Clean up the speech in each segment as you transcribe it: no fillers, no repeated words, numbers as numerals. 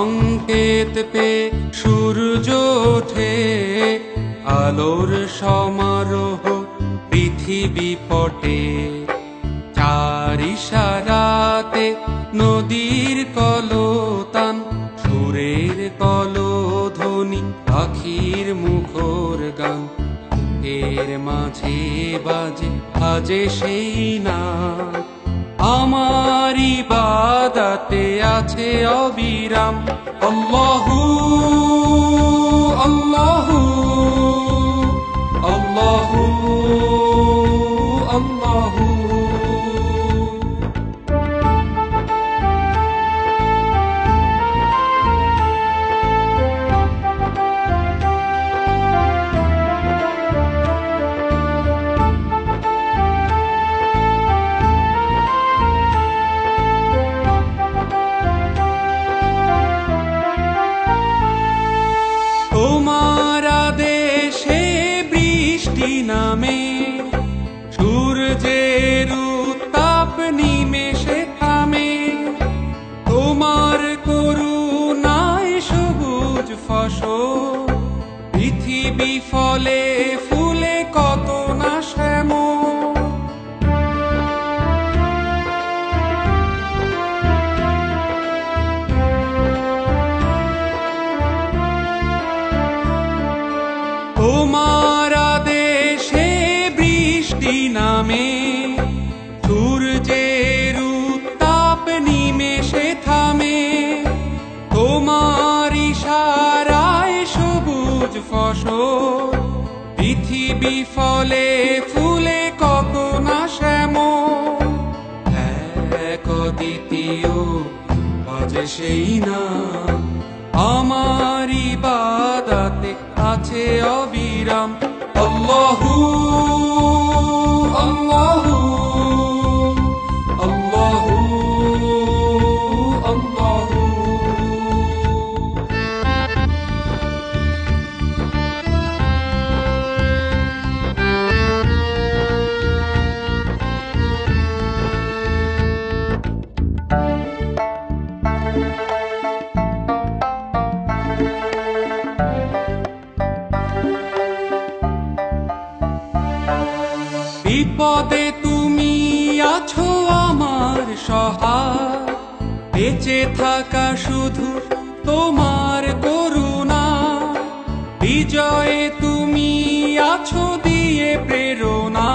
সংকেত পে সূর্য ওঠে, আলোর সমারোহ পৃথিবী পটে। চার ইশারাতে নদীর কলতান, সুরের কলধ্বনি পাখির মুখর গান। এর মাঝে বাজে বাজে সেই নাম, আমার ইবাদতে আছে অবিরাম। আল্লাহু আল্লাহু আল্লাহু আল্লাহু। তোমার আদেশে বৃষ্টি নামে, সূর্যের উত্তাপ নিমেষে থামে। তোমার করুণায় সবুজ ফসল, পৃথিবী ফলে ফুলে কত না শ্যামল। তোমার আদেশে বৃষ্টি নামে, সূর্যের উত্তাপ নিমেষে থামে। তোমার ইশারায় সবুজ ফসল, পৃথিবী ফলে ফুলে কত না শ্যামল। এক দ্বিতীয় বাজে সেই নাম, আমার ইবাদতে আছে অবিরাম। আল্লাহু আল্লাহু আল্লাহু আল্লাহু। বিপদে তুমি আছো আমার সহায়, বেঁচে থাকা শুধু তোমার করুণা। বিজয়ে তুমি আছো দিয়ে প্রেরণা,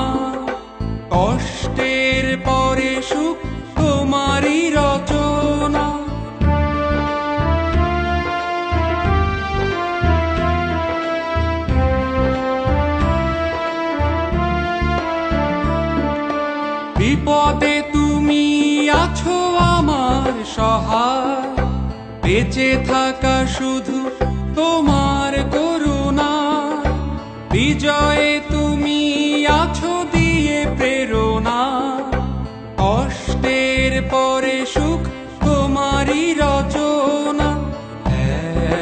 কষ্টের পরে সুখ তোমারই রচনা। বিপদে তুমি আছো আমার সহায়, বেঁচে থাকা শুধু তোমার করুণা। বিজয়ে তুমি আছো দিয়ে প্রেরণা, কষ্টের পরে সুখ তোমারই রচনা।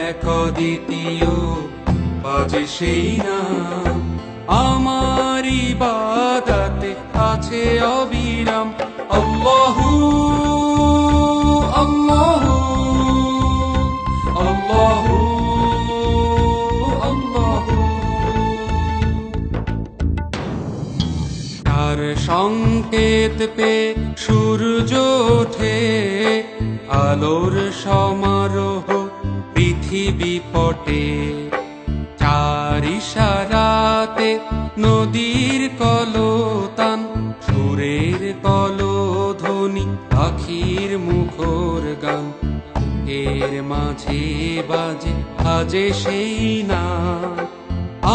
এক দ্বিতীয় বাজে সেই নাম, আমার ইবাদতে আছে অবিরাম। আল্লাহু আল্লাহু আল্লাহু আল্লাহু। তার সংকেত পে সূর্য ওঠে, আলোর সমারোহ পৃথিবী পটে। চার ইশারাতে নদীর কলতান, সুরের কলধ্বনি পাখির মুখর গান। এর মাঝে বাজে বাজে সেই নাম,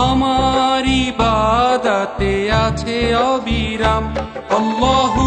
আমার ইবাদতে আছে অবিরাম। আল্লাহু